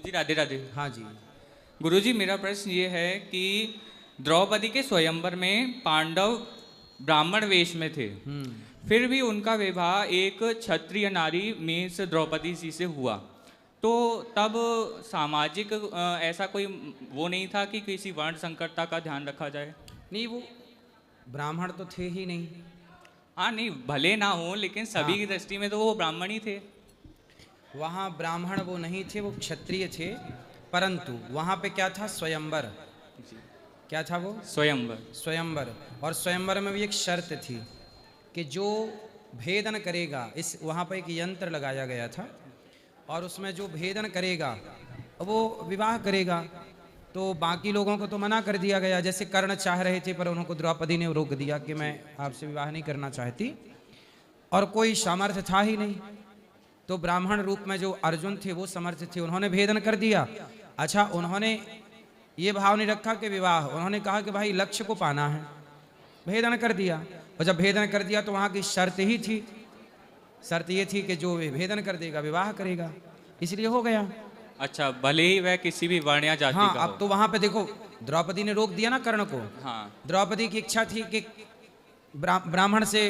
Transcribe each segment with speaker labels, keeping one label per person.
Speaker 1: जी राधे राधे।
Speaker 2: हाँ जी।
Speaker 1: गुरुजी मेरा प्रश्न ये है कि द्रौपदी के स्वयंवर में पांडव ब्राह्मण वेश में थे, फिर भी उनका विवाह एक क्षत्रिय नारी मीन्स द्रौपदी जी से हुआ, तो तब सामाजिक ऐसा कोई वो नहीं था कि किसी वर्ण संकरता का ध्यान रखा जाए?
Speaker 2: नहीं, वो ब्राह्मण तो थे ही नहीं।
Speaker 1: हाँ नहीं, भले ना हो लेकिन सभी
Speaker 2: हाँ।
Speaker 1: की दृष्टि में तो वो ब्राह्मण ही थे।
Speaker 2: वहाँ ब्राह्मण वो नहीं थे, वो क्षत्रिय थे। परंतु वहाँ पे क्या था? स्वयंवर। क्या था वो?
Speaker 1: स्वयंवर।
Speaker 2: स्वयंवर। और स्वयंवर में भी एक शर्त थी कि जो भेदन करेगा, इस वहाँ पर एक यंत्र लगाया गया था और उसमें जो भेदन करेगा वो विवाह करेगा। तो बाकी लोगों को तो मना कर दिया गया, जैसे कर्ण चाह रहे थे पर उनको द्रौपदी ने रोक दिया कि मैं आपसे विवाह नहीं करना चाहती, और कोई सामर्थ्य था ही नहीं। तो ब्राह्मण रूप में जो अर्जुन थे वो समर्थ थे, उन्होंने भेदन कर दिया। अच्छा, उन्होंने ये भाव नहीं रखा कि विवाह, उन्होंने कहा कि भाई लक्ष्य को पाना है, भेदन कर दिया। और जब भेदन कर दिया तो वहाँ की शर्त ही थी, शर्त ये थी कि जो भेदन कर देगा विवाह करेगा, इसलिए हो गया।
Speaker 1: अच्छा, भले ही वह किसी भी वर्ण या जाति
Speaker 2: हाँ,
Speaker 1: का
Speaker 2: अब तो वहाँ पे देखो द्रौपदी ने रोक दिया ना कर्ण को।
Speaker 1: हाँ।
Speaker 2: द्रौपदी की इच्छा थी कि ब्राह्मण से,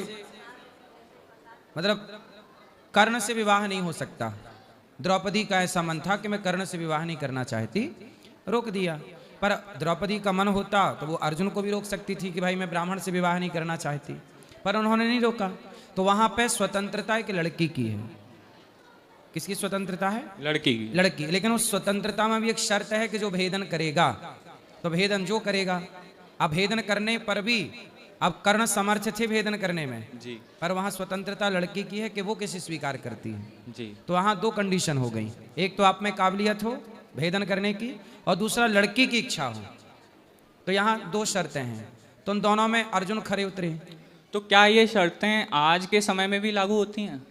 Speaker 2: मतलब कर्ण से विवाह नहीं हो सकता। द्रौपदी का ऐसा मन था कि मैं कर्ण से विवाह नहीं करना चाहती, रोक दिया। पर द्रौपदी का मन होता तो वो अर्जुन को भी रोक सकती थी कि भाई मैं ब्राह्मण से विवाह नहीं करना चाहती, पर उन्होंने नहीं रोका। तो वहां पे स्वतंत्रता एक लड़की की है। किसकी स्वतंत्रता है?
Speaker 1: लड़की की।
Speaker 2: लड़की। लेकिन उस स्वतंत्रता में भी एक शर्त है कि जो भेदन करेगा, तो भेदन जो करेगा, अब भेदन करने पर भी अब कर्ण समर्थ थे भेदन करने में
Speaker 1: जी।
Speaker 2: पर वहां स्वतंत्रता लड़की की है कि वो किसे स्वीकार करती है।
Speaker 1: जी।
Speaker 2: तो वहां दो कंडीशन हो गई, एक तो आप में काबिलियत हो भेदन करने की, और दूसरा लड़की की इच्छा हो। तो यहाँ दो शर्तें हैं, तो उन दोनों में अर्जुन खरे उतरे।
Speaker 1: तो क्या ये शर्तें आज के समय में भी लागू होती हैं?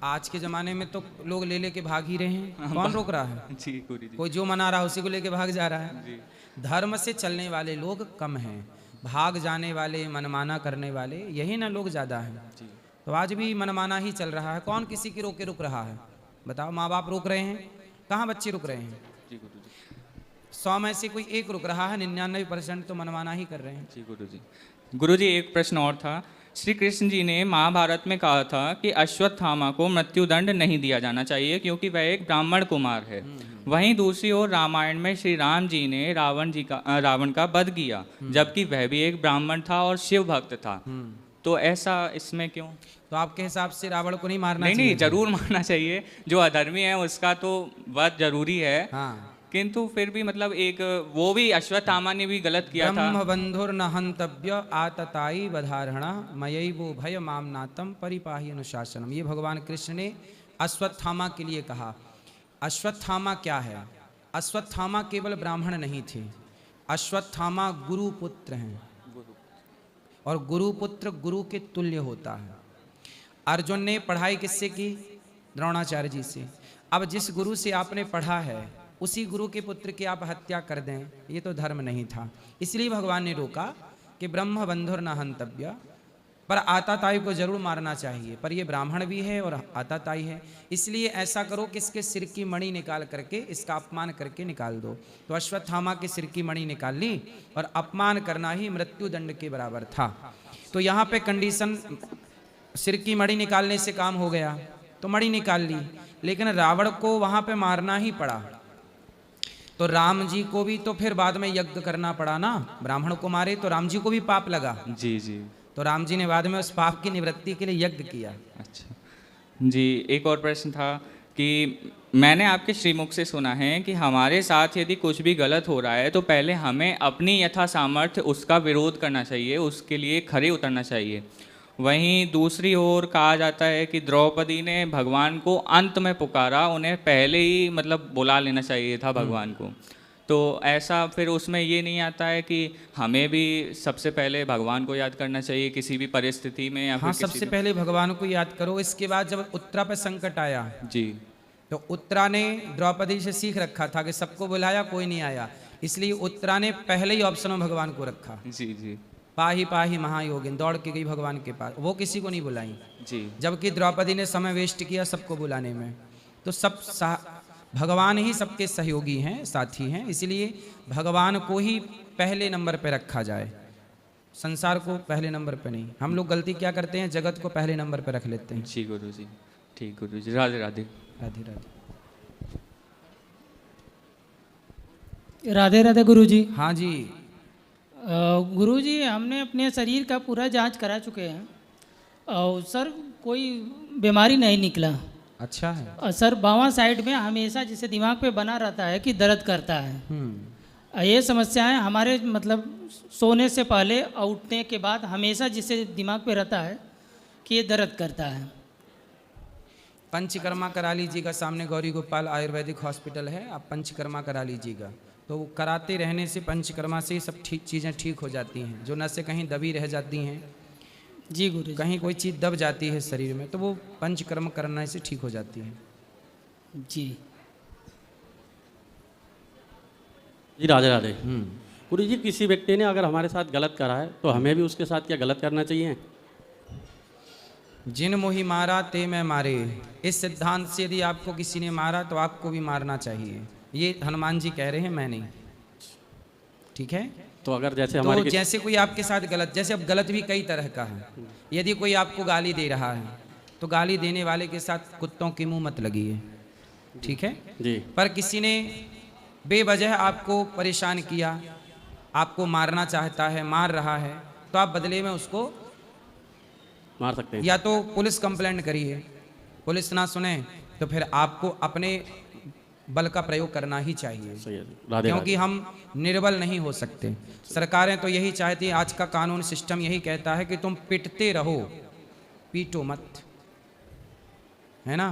Speaker 2: आज के जमाने में तो लोग ले लेके भाग ही रहे हैं, कौन रोक रहा है?
Speaker 1: जी गुरु जी।
Speaker 2: कोई जो मना रहा है उसी को लेके भाग जा रहा है।
Speaker 1: जी।
Speaker 2: धर्म से चलने वाले लोग कम हैं, भाग जाने वाले, मनमाना करने वाले यही ना लोग ज्यादा हैं।
Speaker 1: जी।
Speaker 2: तो आज भी मनमाना ही चल रहा है, कौन किसी की रोके रुक रहा है? बताओ, माँ बाप रोक रहे हैं, कहाँ बच्चे रुक रहे हैं?
Speaker 1: जी गुरु जी।
Speaker 2: 100 में से कोई एक रुक रहा है, 99% तो मनमाना ही कर रहे हैं।
Speaker 1: जी गुरु जी। गुरु जी एक प्रश्न और था। श्री कृष्ण जी ने महाभारत में कहा था कि अश्वत्थामा को मृत्युदंड नहीं दिया जाना चाहिए क्योंकि वह एक ब्राह्मण कुमार है। वहीं दूसरी ओर रामायण में श्री राम जी ने रावण का वध किया, जबकि वह भी एक ब्राह्मण था और शिव भक्त था। तो ऐसा इसमें क्यों?
Speaker 2: तो आपके हिसाब से रावण को नहीं मारना
Speaker 1: नहीं
Speaker 2: चाहिए?
Speaker 1: नहीं, जरूर मारना चाहिए। जो अधर्मी है उसका तो वध जरूरी है।
Speaker 2: हाँ,
Speaker 1: किंतु फिर भी मतलब एक वो भी अश्वत्थामा ने भी गलत किया था।
Speaker 2: ब्रह्म बंधुर न हंतव्य आतताई बधारणा मयि वो भय माम नातम परिपाही अनुशासनम। ये भगवान कृष्ण ने अश्वत्थामा के लिए कहा। अश्वत्थामा क्या है? अश्वत्थामा केवल ब्राह्मण नहीं थे, अश्वत्थामा गुरुपुत्र हैं, और गुरुपुत्र गुरु के तुल्य होता है। अर्जुन ने पढ़ाई किससे की? द्रोणाचार्य जी से। अब जिस गुरु से आपने पढ़ा है उसी गुरु के पुत्र की आप हत्या कर दें, ये तो धर्म नहीं था। इसलिए भगवान ने रोका कि ब्रह्म बंधुर न हंतव्य, पर आताताई को जरूर मारना चाहिए, पर ये ब्राह्मण भी है और आताताई है, इसलिए ऐसा करो कि इसके सिर की मणि निकाल करके इसका अपमान करके निकाल दो। तो अश्वत्थामा के सिर की मणि निकाल ली, और अपमान करना ही मृत्युदंड के बराबर था। तो यहाँ पे कंडीशन, सिर की मणि निकालने से काम हो गया, तो मणि निकाल ली, लेकिन रावण को वहां पे मारना ही पड़ा। तो राम जी को भी तो फिर बाद में यज्ञ करना पड़ा ना, ब्राह्मण को मारे तो राम जी को भी पाप लगा।
Speaker 1: जी जी।
Speaker 2: तो राम जी ने बाद में उस पाप की निवृत्ति के लिए यज्ञ किया।
Speaker 1: अच्छा जी, एक और प्रश्न था कि मैंने आपके श्रीमुख से सुना है कि हमारे साथ यदि कुछ भी गलत हो रहा है तो पहले हमें अपनी यथा सामर्थ्य उसका विरोध करना चाहिए, उसके लिए खड़े उतरना चाहिए। वहीं दूसरी ओर कहा जाता है कि द्रौपदी ने भगवान को अंत में पुकारा, उन्हें पहले ही मतलब बुला लेना चाहिए था भगवान को। तो ऐसा फिर उसमें ये नहीं आता है कि हमें भी सबसे पहले भगवान को याद करना चाहिए किसी भी परिस्थिति में? या
Speaker 2: हाँ,
Speaker 1: फिर
Speaker 2: सबसे पहले भगवान को याद करो। इसके बाद जब उत्तरा पे संकट आया,
Speaker 1: जी,
Speaker 2: तो उत्तरा ने द्रौपदी से सीख रखा था कि सबको बुलाया कोई नहीं आया, इसलिए उत्तरा ने पहले ही ऑप्शन में भगवान को रखा।
Speaker 1: जी जी
Speaker 2: पाही पाही महायोगिन, दौड़ के गई भगवान के पास, वो किसी को नहीं बुलाई।
Speaker 1: जी।
Speaker 2: जबकि द्रौपदी ने समय वेस्ट किया सबको बुलाने में। तो सब भगवान ही सबके सहयोगी हैं, साथी हैं, इसलिए भगवान को ही पहले नंबर पे रखा जाए, संसार को पहले नंबर पे नहीं। हम लोग गलती क्या करते हैं, जगत को पहले नंबर पे रख लेते हैं।
Speaker 1: जी गुरु जी, ठीक गुरु जी, राधे राधे।
Speaker 2: राधे राधे।
Speaker 3: राधे राधे गुरु जी।
Speaker 2: हाँ जी।
Speaker 3: गुरु जी, हमने अपने शरीर का पूरा जांच करा चुके हैं और सर कोई बीमारी नहीं निकला।
Speaker 2: अच्छा है।
Speaker 3: और सर बावां साइड में हमेशा जैसे दिमाग पे बना रहता है कि दर्द करता है। ये समस्याएं हमारे मतलब सोने से पहले और उठने के बाद हमेशा जिससे दिमाग पे रहता है कि ये दर्द करता है।
Speaker 2: पंचकर्मा करा लीजिएगा, सामने गौरी गोपाल आयुर्वेदिक हॉस्पिटल है, आप पंचकर्मा करा लीजिएगा। तो वो कराते रहने से, पंचकर्मा से सब ठीक चीज़ें ठीक हो जाती हैं। जो नसें कहीं दबी रह जाती हैं,
Speaker 3: जी गुरु जी।
Speaker 2: कहीं कोई चीज़ दब जाती है शरीर में, तो वो पंचकर्म करने से ठीक हो जाती है।
Speaker 3: जी
Speaker 4: जी राधे राधे। गुरु जी, किसी व्यक्ति ने अगर हमारे साथ गलत करा है तो हमें भी उसके साथ क्या गलत करना चाहिए?
Speaker 2: जिन मोहि मारा ते मैं मारे, इस सिद्धांत से यदि आपको किसी ने मारा तो आपको भी मारना चाहिए। ये हनुमान जी कह रहे हैं, मैं नहीं। ठीक है।
Speaker 4: तो अगर जैसे
Speaker 2: तो
Speaker 4: हमारे
Speaker 2: जैसे कोई आपके साथ गलत, जैसे अब गलत भी कई तरह का है। यदि कोई आपको गाली दे रहा है तो गाली देने वाले के साथ कुत्तों के मुंह मत लगिए। ठीक है
Speaker 4: जी।
Speaker 2: पर किसी ने बेवजह आपको परेशान किया, आपको मारना चाहता है, मार रहा है, तो आप बदले में उसको
Speaker 4: मार सकते हैं।
Speaker 2: या तो पुलिस कंप्लेंट करिए, पुलिस ना सुने तो फिर आपको अपने बल का प्रयोग करना ही चाहिए।
Speaker 4: सही है। राधे
Speaker 2: क्योंकि हम निर्बल नहीं हो सकते। सरकारें तो यही चाहती हैं, आज का कानून सिस्टम यही कहता है कि तुम पिटते रहो, पीटो मत, है ना।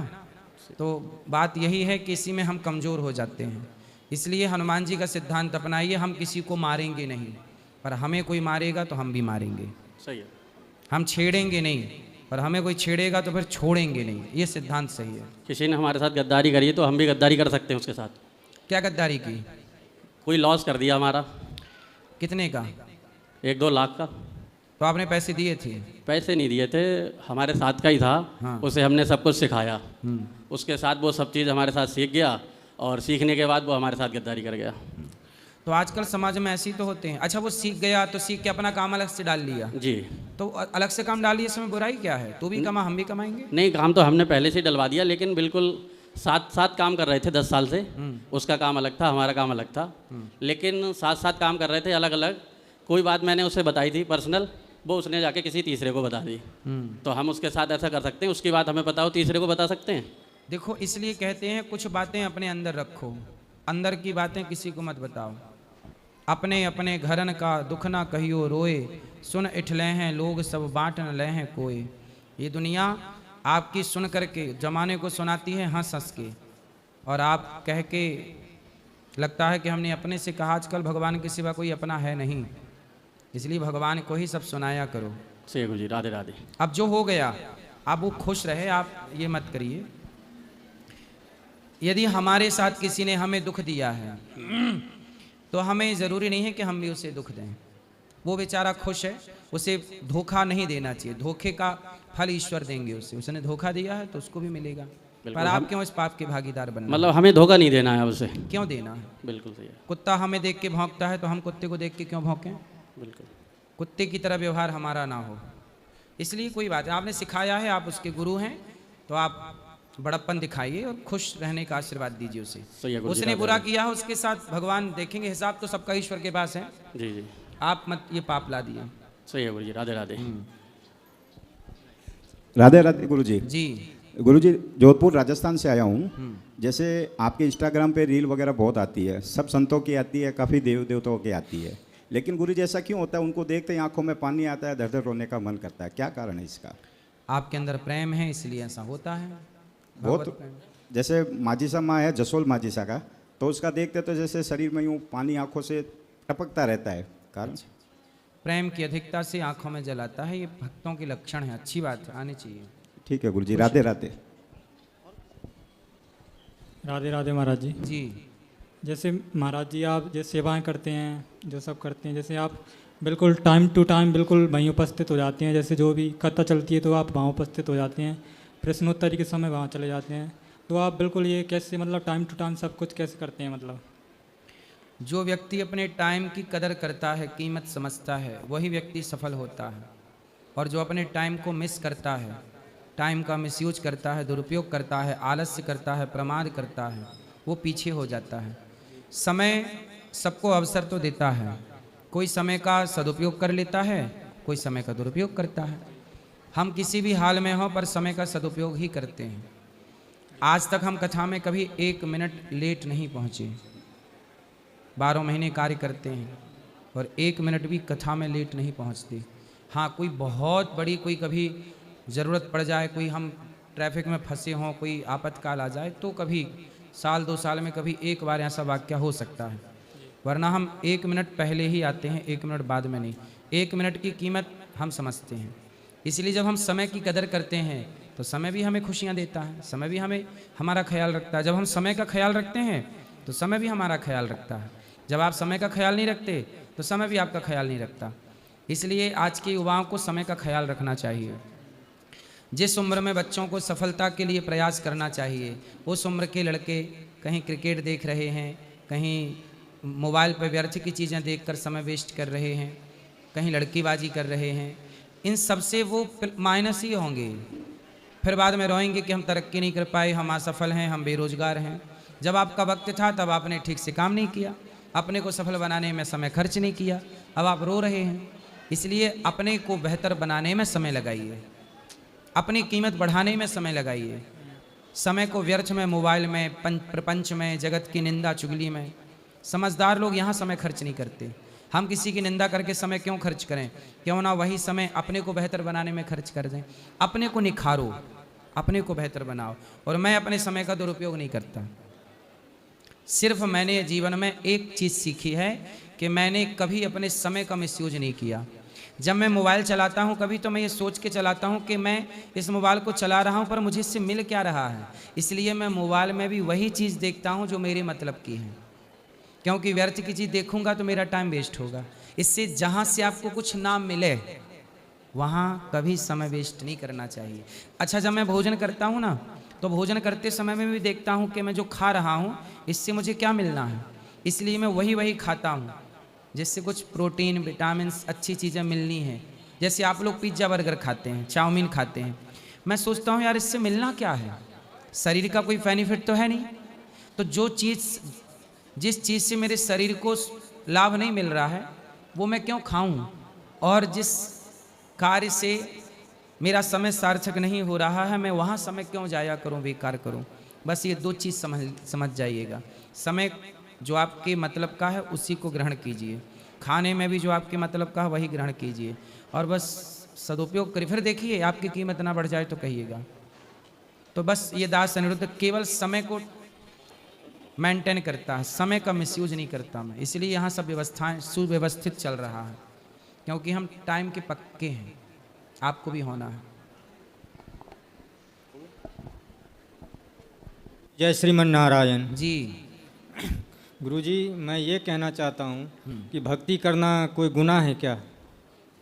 Speaker 2: तो बात यही है कि इसी में हम कमज़ोर हो जाते हैं। इसलिए हनुमान जी का सिद्धांत अपनाइए, हम किसी को मारेंगे नहीं, पर हमें कोई मारेगा तो हम भी मारेंगे।
Speaker 4: सही है।
Speaker 2: हम छेड़ेंगे नहीं, पर हमें कोई छेड़ेगा तो फिर छोड़ेंगे नहीं। ये सिद्धांत सही है।
Speaker 4: किसी ने हमारे साथ गद्दारी करी है तो हम भी गद्दारी कर सकते हैं उसके साथ।
Speaker 2: क्या गद्दारी की?
Speaker 4: कोई लॉस कर दिया हमारा,
Speaker 2: कितने का?
Speaker 4: 1-2 लाख का।
Speaker 2: तो आपने पैसे दिए थे?
Speaker 4: पैसे नहीं दिए थे, हमारे साथ का ही था।
Speaker 2: हाँ।
Speaker 4: उसे हमने सब कुछ सिखाया, उसके साथ वो सब चीज़ हमारे साथ सीख गया और सीखने के बाद वो हमारे साथ गद्दारी कर गया।
Speaker 2: तो आजकल समाज में ऐसे ही तो होते हैं। अच्छा, वो सीख गया तो सीख के अपना काम अलग से डाल लिया।
Speaker 4: जी।
Speaker 2: तो अलग से काम डालिए, इसमें बुराई क्या है? तू भी कमा, हम भी कमाएंगे।
Speaker 4: नहीं, काम तो हमने पहले से ही डलवा दिया, लेकिन बिल्कुल साथ साथ काम कर रहे थे 10 साल से। उसका काम अलग था, हमारा काम अलग था, लेकिन साथ साथ काम कर रहे थे अलग अलग। कोई बात मैंने उसे बताई थी पर्सनल, वो उसने जाके किसी तीसरे को बता दी। तो हम उसके साथ ऐसा कर सकते हैं, उसकी बात हमें पता हो तीसरे को बता सकते हैं?
Speaker 2: देखो, इसलिए कहते हैं कुछ बातें अपने अंदर रखो, अंदर की बातें किसी को मत बताओ। अपने अपने घरन का दुख ना कहियो रोए, सुन इठले हैं लोग सब बांट न ले हैं कोई। ये दुनिया आपकी सुन करके जमाने को सुनाती है हंस हंस के, और आप कह के लगता है कि हमने अपने से कहा। आजकल भगवान के सिवा कोई अपना है नहीं, इसलिए भगवान को ही सब सुनाया करो।
Speaker 4: सही गुरु जी, राधे राधे।
Speaker 2: अब जो हो गया, अब वो खुश रहे, आप ये मत करिए। यदि हमारे साथ किसी ने हमें दुख दिया है तो हमें ज़रूरी नहीं है कि हम भी उसे दुख दें। वो बेचारा खुश है, उसे धोखा नहीं देना चाहिए। धोखे का फल ईश्वर देंगे उसे। उसने धोखा दिया है तो उसको भी मिलेगा, पर आप क्यों इस पाप के भागीदार बनना?
Speaker 4: मतलब हमें धोखा नहीं देना है उसे।
Speaker 2: क्यों देना है?
Speaker 4: बिल्कुल सही है।
Speaker 2: कुत्ता हमें देख के भौंकता है तो हम कुत्ते को देख के क्यों भौंकें?
Speaker 4: बिल्कुल।
Speaker 2: कुत्ते की तरह व्यवहार हमारा ना हो। इसलिए कोई बात है, आपने सिखाया है, आप उसके गुरु हैं, तो आप बड़प्पन दिखाइए और खुश रहने का आशीर्वाद दीजिए उसे।
Speaker 4: सही है गुरु जी,
Speaker 2: उसने
Speaker 4: राधे
Speaker 2: बुरा
Speaker 4: राधे।
Speaker 2: किया है, उसके साथ भगवान देखेंगे, हिसाब तो सबका ईश्वर के पास है।
Speaker 4: जी जी,
Speaker 2: आप मत ये पाप ला दिए।
Speaker 4: सही है गुरु जी, राधे राधे।
Speaker 5: राधे राधे गुरु जी।
Speaker 2: जी।
Speaker 5: गुरु जी, जोधपुर राजस्थान से आया हूँ। जैसे आपके इंस्टाग्राम पे रील वगैरह बहुत आती है, सब संतों की आती है, काफ़ी देव देवताओं की आती है, लेकिन गुरु जी ऐसा क्यों होता है? उनको देखते ही आंखों में पानी आता है, धड़ धड़ रोने का मन करता है, क्या कारण है इसका?
Speaker 2: आपके अंदर प्रेम है, इसलिए ऐसा होता है।
Speaker 5: बहुत
Speaker 2: भगवत प्रेम।
Speaker 5: जैसे माजीसा माँ है जसोल माजीसा का, तो उसका देखते तो जैसे शरीर में यूँ पानी आंखों से टपकता रहता है, कारण?
Speaker 2: प्रेम की अधिकता से आंखों में जल आता है, ये भक्तों के लक्षण है। अच्छी बात है, आनी चाहिए।
Speaker 5: ठीक है गुरु जी, राधे राधे।
Speaker 6: राधे राधे महाराज जी।
Speaker 2: जी।
Speaker 6: जैसे महाराज जी आप जो सेवाएं करते हैं, जो सब करते हैं, जैसे आप बिल्कुल टाइम टू टाइम बिल्कुल वहीं उपस्थित हो जाते हैं। जैसे जो भी कथा चलती है तो आप वहाँ उपस्थित हो जाते हैं, प्रश्नोत्तरी के समय वहाँ चले जाते हैं। तो आप बिल्कुल ये कैसे मतलब टाइम टू टाइम सब कुछ कैसे करते हैं मतलब?
Speaker 2: जो व्यक्ति अपने टाइम की कदर करता है, कीमत समझता है, वही व्यक्ति सफल होता है। और जो अपने टाइम को मिस करता है, टाइम का मिसयूज करता है, दुरुपयोग करता है, आलस्य करता है, प्रमाद करता है, वो पीछे हो जाता है। समय सबको अवसर तो देता है, कोई समय का सदुपयोग कर लेता है, कोई समय का दुरुपयोग करता है। हम किसी भी हाल में हों पर समय का सदुपयोग ही करते हैं। आज तक हम कथा में कभी 1 मिनट लेट नहीं पहुँचे। 12 महीने कार्य करते हैं और 1 मिनट भी कथा में लेट नहीं पहुँचते। हाँ, कोई बहुत बड़ी कोई कभी ज़रूरत पड़ जाए, कोई हम ट्रैफिक में फंसे हों, कोई आपातकाल आ जाए, तो कभी साल 2 साल में कभी एक बार ऐसा वाक़या हो सकता है, वरना हम 1 मिनट पहले ही आते हैं, 1 मिनट बाद में नहीं। 1 मिनट की कीमत हम समझते हैं। इसलिए जब हम समय की कदर करते हैं तो समय भी हमें खुशियाँ देता है, समय भी हमें हमारा ख्याल रखता है। जब हम समय का ख्याल रखते हैं तो समय भी हमारा ख्याल रखता है। जब आप समय का ख्याल नहीं रखते तो समय भी आपका ख्याल नहीं रखता। इसलिए आज के युवाओं को समय का ख्याल रखना चाहिए। जिस उम्र में बच्चों को सफलता के लिए प्रयास करना चाहिए, उस उम्र के लड़के कहीं क्रिकेट देख रहे हैं, कहीं मोबाइल पर व्यर्थ की चीज़ें देखकर समय वेस्ट कर रहे हैं, कहीं लड़कीबाजी कर रहे हैं। इन सब से वो माइनस ही होंगे। फिर बाद में रोएंगे कि हम तरक्की नहीं कर पाए, हम असफल हैं, हम बेरोजगार हैं। जब आपका वक्त था तब आपने ठीक से काम नहीं किया, अपने को सफल बनाने में समय खर्च नहीं किया, अब आप रो रहे हैं। इसलिए अपने को बेहतर बनाने में समय लगाइए, अपनी कीमत बढ़ाने में समय लगाइए। समय को व्यर्थ में, मोबाइल में, प्रपंच में, जगत की निंदा चुगली में, समझदार लोग यहाँ समय खर्च नहीं करते। हम किसी की निंदा करके समय क्यों खर्च करें? क्यों ना वही समय अपने को बेहतर बनाने में खर्च कर दें। अपने को निखारो, अपने को बेहतर बनाओ। और मैं अपने समय का दुरुपयोग नहीं करता। सिर्फ मैंने जीवन में एक चीज़ सीखी है कि मैंने कभी अपने समय का मिसयूज नहीं किया। जब मैं मोबाइल चलाता हूँ कभी तो मैं ये सोच के चलाता हूँ कि मैं इस मोबाइल को चला रहा हूँ पर मुझे इससे मिल क्या रहा है। इसलिए मैं मोबाइल में भी वही चीज़ देखता हूँ जो मेरे मतलब की है, क्योंकि व्यर्थ की चीज़ देखूंगा तो मेरा टाइम वेस्ट होगा। इससे जहाँ से आपको कुछ ना मिले वहाँ कभी समय वेस्ट नहीं करना चाहिए। अच्छा, जब मैं भोजन करता हूँ ना तो भोजन करते समय में भी देखता हूँ कि मैं जो खा रहा हूँ इससे मुझे क्या मिलना है, इसलिए मैं वही खाता हूँ जिससे कुछ प्रोटीन, विटामिन, अच्छी चीज़ें मिलनी है। जैसे आप लोग पिज्ज़ा बर्गर खाते हैं, चाउमीन खाते हैं, मैं सोचता हूँ यार इससे मिलना क्या है, शरीर का कोई बेनिफिट तो है नहीं। तो जिस चीज़ से मेरे शरीर को लाभ नहीं मिल रहा है वो मैं क्यों खाऊं, और जिस कार्य से मेरा समय सार्थक नहीं हो रहा है मैं वहाँ समय क्यों जाया करूं, बेकार करूं। बस ये 2 चीज़ समझ जाइएगा। समय जो आपके मतलब का है उसी को ग्रहण कीजिए, खाने में भी जो आपके मतलब का है वही ग्रहण कीजिए, और बस सदुपयोग करिए। फिर देखिए आपकी कीमत ना बढ़ जाए तो कहिएगा। तो बस ये दास अनिरुद्ध केवल समय को मेंटेन करता है, समय का मिसयूज नहीं करता मैं। इसलिए यहाँ सब व्यवस्थाएं सुव्यवस्थित चल रहा है, क्योंकि हम टाइम के पक्के हैं। आपको भी होना है।
Speaker 7: जय श्रीमन नारायण
Speaker 2: जी।
Speaker 7: गुरुजी, मैं ये कहना चाहता हूँ कि भक्ति करना कोई गुनाह है क्या?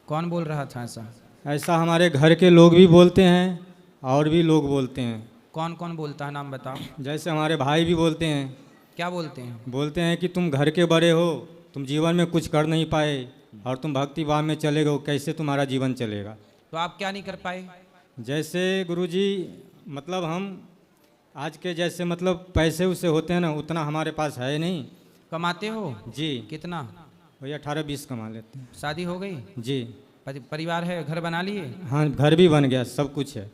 Speaker 2: कौन बोल रहा था ऐसा?
Speaker 7: ऐसा हमारे घर के लोग भी बोलते हैं और भी लोग बोलते हैं।
Speaker 2: कौन कौन बोलता है, नाम बताओ।
Speaker 7: जैसे हमारे भाई भी बोलते हैं।
Speaker 2: क्या बोलते हैं?
Speaker 7: बोलते हैं कि तुम घर के बड़े हो, तुम जीवन में कुछ कर नहीं पाए और तुम भक्ति भाव में चले गए, कैसे तुम्हारा जीवन चलेगा?
Speaker 2: तो आप क्या नहीं कर पाए?
Speaker 7: जैसे गुरुजी, मतलब हम आज के जैसे मतलब पैसे उसे होते हैं ना, उतना हमारे पास है नहीं।
Speaker 2: कमाते हो?
Speaker 7: जी।
Speaker 2: कितना?
Speaker 7: वही 18-20 कमा लेते हैं।
Speaker 2: शादी हो गई?
Speaker 7: जी।
Speaker 2: परिवार है, घर बना लिए?
Speaker 7: हाँ, घर भी बन गया, सब कुछ है।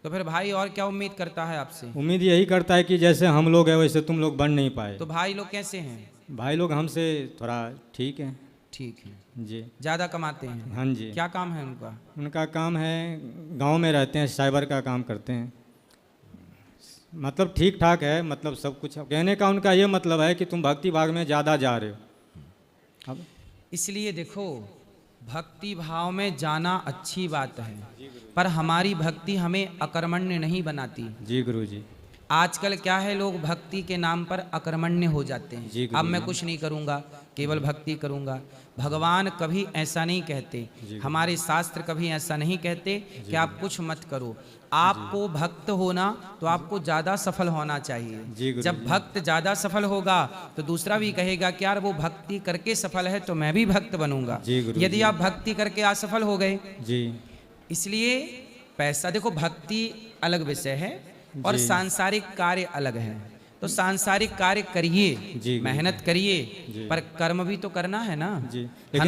Speaker 2: तो फिर भाई और क्या उम्मीद करता है आपसे?
Speaker 7: उम्मीद यही करता है कि जैसे हम लोग हैं वैसे तुम लोग बन नहीं पाए।
Speaker 2: तो भाई लोग कैसे हैं?
Speaker 7: भाई लोग हमसे थोड़ा ठीक है।
Speaker 2: ठीक है
Speaker 7: जी।
Speaker 2: ज़्यादा कमाते हैं?
Speaker 7: हाँ जी।
Speaker 2: क्या काम है उनका?
Speaker 7: उनका काम है, गांव में रहते हैं, साइबर का काम करते हैं। मतलब ठीक ठाक है, मतलब सब कुछ। कहने का उनका ये मतलब है कि तुम भक्ति भाग में ज़्यादा जा रहे हो। अब
Speaker 2: इसलिए देखो, भक्ति भाव में जाना अच्छी बात है, पर हमारी भक्ति हमें अकर्मण्य नहीं बनाती।
Speaker 7: जी गुरु जी।
Speaker 2: आजकल क्या है, लोग भक्ति के नाम पर अकर्मण्य हो जाते
Speaker 7: जी,
Speaker 2: हैं।
Speaker 7: गुरु
Speaker 2: अब मैं
Speaker 7: जी।
Speaker 2: कुछ नहीं करूंगा, केवल भक्ति करूंगा। भगवान कभी ऐसा नहीं कहते, हमारे शास्त्र कभी ऐसा नहीं कहते कि आप कुछ मत करो। आपको भक्त होना तो आपको ज़्यादा सफल होना
Speaker 7: जी,
Speaker 2: चाहिए।
Speaker 7: गुरु
Speaker 2: जब भक्त ज़्यादा सफल होगा तो दूसरा भी कहेगा कि यार वो भक्ति करके सफल है तो मैं भी भक्त बनूंगा।
Speaker 7: जी, गुरु
Speaker 2: यदि
Speaker 7: जी।
Speaker 2: आप भक्ति करके असफल हो गए,
Speaker 7: जी
Speaker 2: इसलिए पैसा, देखो भक्ति अलग विषय है और
Speaker 7: जी।
Speaker 2: सांसारिक कार्य अलग है। तो सांसारिक कार्य
Speaker 7: जी,
Speaker 2: करिए,
Speaker 7: गुरु
Speaker 2: मेहनत
Speaker 7: जी।
Speaker 2: करिए, पर कर्म भी तो करना है ना।
Speaker 7: जी, लेकिन-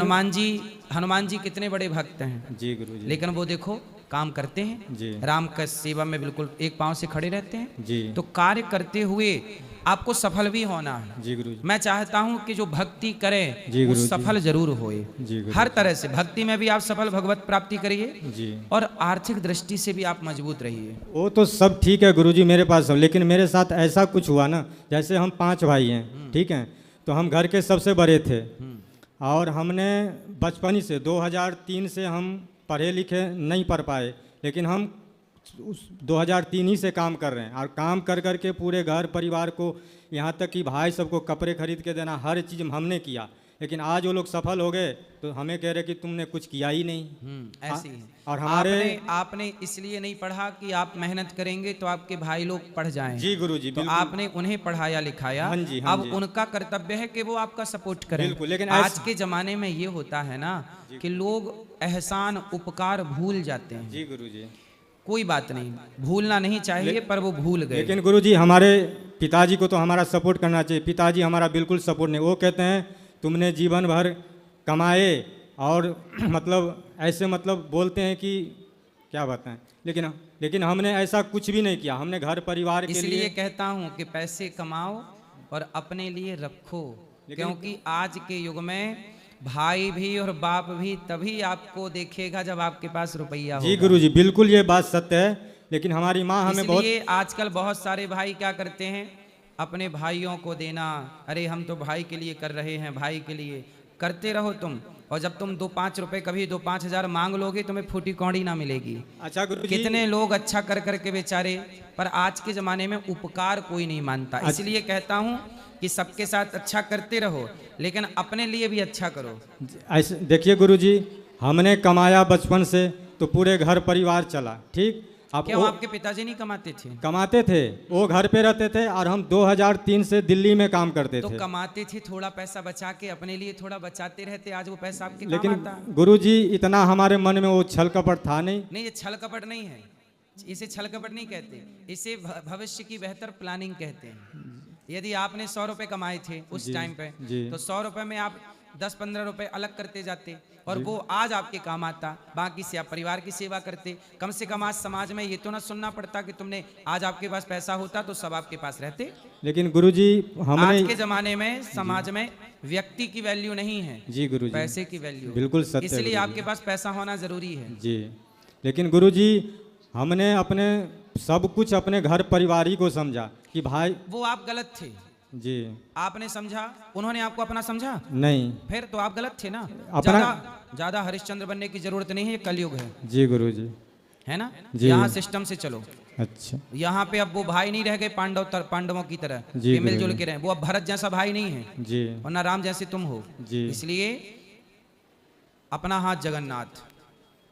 Speaker 2: हनुमान जी कितने बड़े भक्त हैं,
Speaker 7: जी गुरु जी।
Speaker 2: लेकिन वो देखो काम करते हैं,
Speaker 7: जी।
Speaker 2: राम का सेवा में बिल्कुल एक पांव से खड़े रहते हैं।
Speaker 7: जी।
Speaker 2: तो कार्य करते हुए आपको सफल भी होना है।
Speaker 7: जी गुरु जी।
Speaker 2: मैं चाहता हूं कि जो भक्ति करे
Speaker 7: जी,
Speaker 2: वो
Speaker 7: गुरु जी।
Speaker 2: सफल जरूर होए।
Speaker 7: जी, गुरु
Speaker 2: हर तरह से भक्ति में भी आप सफल भगवत प्राप्ति करिए
Speaker 7: जी।
Speaker 2: और आर्थिक दृष्टि से भी आप मजबूत रहिए।
Speaker 7: वो तो सब ठीक है गुरुजी मेरे पास सब, लेकिन मेरे साथ ऐसा कुछ हुआ ना, जैसे हम 5 भाई हैं, ठीक है, तो हम घर के सबसे बड़े थे और हमने बचपन ही से 2003 से हम पढ़े लिखे नहीं पढ़ पाए, लेकिन हम उस 2003 ही से काम कर रहे हैं और काम कर कर के पूरे घर परिवार को, यहाँ तक कि भाई सबको कपड़े खरीद के देना, हर चीज़ हमने किया। लेकिन आज वो लोग सफल हो गए तो हमें कह रहे कि तुमने कुछ किया ही नहीं।
Speaker 2: ऐसे ही
Speaker 7: और हमारे
Speaker 2: आपने इसलिए नहीं पढ़ा कि आप मेहनत करेंगे तो आपके भाई लोग पढ़ जाएं।
Speaker 7: जी गुरुजी,
Speaker 2: तो
Speaker 7: बिल्कुल।
Speaker 2: आपने उन्हें पढ़ाया लिखाया।
Speaker 7: हाँ जी, हाँ
Speaker 2: अब
Speaker 7: जी।
Speaker 2: उनका कर्तव्य है कि वो आपका सपोर्ट करें।
Speaker 7: बिल्कुल, लेकिन
Speaker 2: आज के जमाने में ये होता है ना कि लोग एहसान उपकार भूल जाते हैं।
Speaker 7: जी गुरुजी।
Speaker 2: कोई बात नहीं, भूलना नहीं चाहिए, पर वो भूल गए।
Speaker 7: लेकिन गुरुजी हमारे पिताजी को तो हमारा सपोर्ट करना चाहिए। पिताजी हमारा बिल्कुल सपोर्ट नहीं, वो कहते हैं तुमने जीवन भर कमाए और मतलब ऐसे मतलब बोलते हैं कि क्या बताएं, लेकिन हमने ऐसा कुछ भी नहीं किया। हमने घर परिवार के
Speaker 2: इसलिए
Speaker 7: लिए
Speaker 2: कहता हूं कि पैसे कमाओ और अपने लिए रखो, क्योंकि आज के युग में भाई भी और बाप भी तभी आपको देखेगा जब आपके पास रुपया
Speaker 7: जी
Speaker 2: होगा।
Speaker 7: गुरुजी, बिल्कुल ये बात सत्य है। लेकिन हमारी माँ हमें बहुत,
Speaker 2: इसलिए आजकल बहुत सारे भाई क्या करते हैं, अपने भाइयों को देना, अरे हम तो भाई के लिए कर रहे हैं, भाई के लिए करते रहो तुम, और जब तुम 2-5 रुपए कभी 2-5 हजार मांग लोगे तुम्हें फूटी कौड़ी ना मिलेगी।
Speaker 7: अच्छा गुरुजी,
Speaker 2: कितने लोग अच्छा कर करके बेचारे, पर आज के ज़माने में उपकार कोई नहीं मानता। इसलिए कहता हूँ कि सबके साथ अच्छा करते रहो, लेकिन अपने लिए भी अच्छा करो।
Speaker 7: ऐसे देखिए गुरुजी, हमने कमाया बचपन से तो पूरे घर परिवार चला, ठीक। अब
Speaker 2: क्यों
Speaker 7: वो
Speaker 2: आपके पिताजी नहीं कमाते थे?
Speaker 7: कमाते थे, वो घर पे रहते थे और हम 2003 से दिल्ली में काम करते
Speaker 2: तो
Speaker 7: थे।
Speaker 2: कमाते थे, थोड़ा पैसा बचा के अपने लिए थोड़ा बचाते रहते, आज वो पैसा आपके काम
Speaker 7: लेकिन
Speaker 2: आता।
Speaker 7: गुरुजी इतना हमारे मन में वो छल कपट था नहीं।
Speaker 2: नहीं, ये छल कपट नहीं है, इसे छल कपट नहीं कहते, इसे भविष्य की बेहतर प्लानिंग कहते हैं। यदि आपने 100 रुपए कमाए थे उस टाइम पे,
Speaker 7: जी।
Speaker 2: तो 100 रुपए में आप 10-15 रुपए अलग करते जाते और वो आज आपके काम आता, बाकी से आप परिवार की सेवा करते। कम से कम आज समाज में ये तो ना सुनना पड़ता कि तुमने, आज आपके पास पैसा होता तो सब आपके पास रहते।
Speaker 7: लेकिन गुरुजी हमने,
Speaker 2: आज के जमाने में समाज में व्यक्ति की वैल्यू नहीं है,
Speaker 7: जी गुरुजी,
Speaker 2: पैसे की वैल्यू।
Speaker 7: बिल्कुल सत्य है
Speaker 2: इसलिए
Speaker 7: गुरुजी।
Speaker 2: आपके पास पैसा होना जरूरी है।
Speaker 7: जी, लेकिन गुरुजी हमने अपने सब कुछ अपने घर परिवार ही को समझा कि भाई,
Speaker 2: वो आप गलत थे।
Speaker 7: जी
Speaker 2: आपने समझा, उन्होंने आपको अपना समझा,
Speaker 7: नहीं,
Speaker 2: फिर तो आप गलत थे ना।
Speaker 7: अपना-
Speaker 2: ज्यादा हरिश्चंद्र बनने की जरूरत नहीं है, ये कलयुग है।
Speaker 7: जी गुरुजी।
Speaker 2: है ना।
Speaker 7: जी।
Speaker 2: यहाँ सिस्टम से चलो।
Speaker 7: अच्छा,
Speaker 2: यहाँ पे अब वो भाई नहीं रह गए पांडवों की तरह
Speaker 7: जी,
Speaker 2: कि मिलजुल
Speaker 7: गुरु।
Speaker 2: के रहे। वो अब भरत जैसा भाई नहीं है
Speaker 7: जी
Speaker 2: और ना राम जैसे तुम हो।
Speaker 7: जी।
Speaker 2: इसलिए अपना हाथ जगन्नाथ,